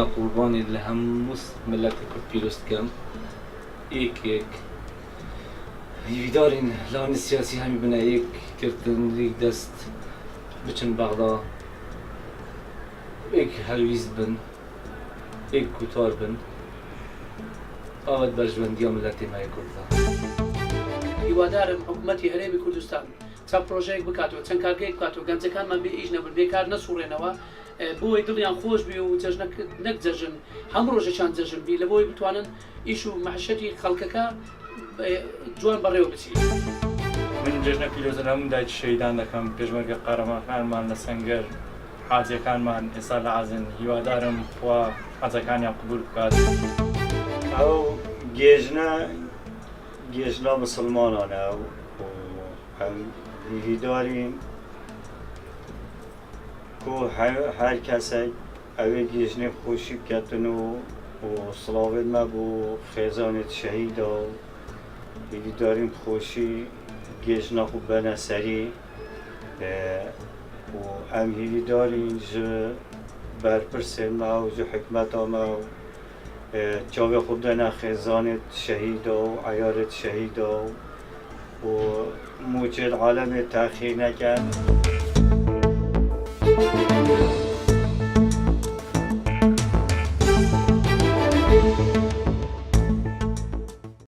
جنا قربانی لهموس ملت کرد پیروست کم یک هیویدارین لان سیاسی همی بنا یک کردن یک دست بچن بغدا یک هلویز بن یک کوتار بن آواد برجوندی ملت ما کرد هیوادارم حکومەتی هەرێمی کوردستان چەند پرۆژەیەک بکاتەوە چەند کارگەیەک بکاتەوە گەنجەکانمان بێ ئیش نەبن بێکار نەسوڕێنەوە بۆی دڵیان خۆش بێ و جەژنە نەک جەژن هەم ڕۆژێکیان جەژن بی لە بۆی بتوانن ئیش و مەحشەتی خەڵکەکە جوان بەڕێوە بچین. من جەژنە پیرۆزە هەموو دایک شەیدان دەکەم پێشمەرگە قەهرەمانەکانمان لە سەنگەر حاجیەکانمان ئێستا لە عەزن هیوادارم خوا حەجەکانیان قبول بکات. ئەو گێژنا مسلمانانە و هیوادارین کو هەر کەسێک ئەوێ گێژنێ خۆشی بکەتن و سڵاوێت مە بۆ خێزانێت شەهیدا و هیوادارین خۆشی گێژنا خو بەنە سەری و ئەم هیوادارین ji بەرپرسên me û ji hikûmeta me çavê xwe dene xêzanê şehîda û eyarê şehîda û mûçê alemê texîr neke.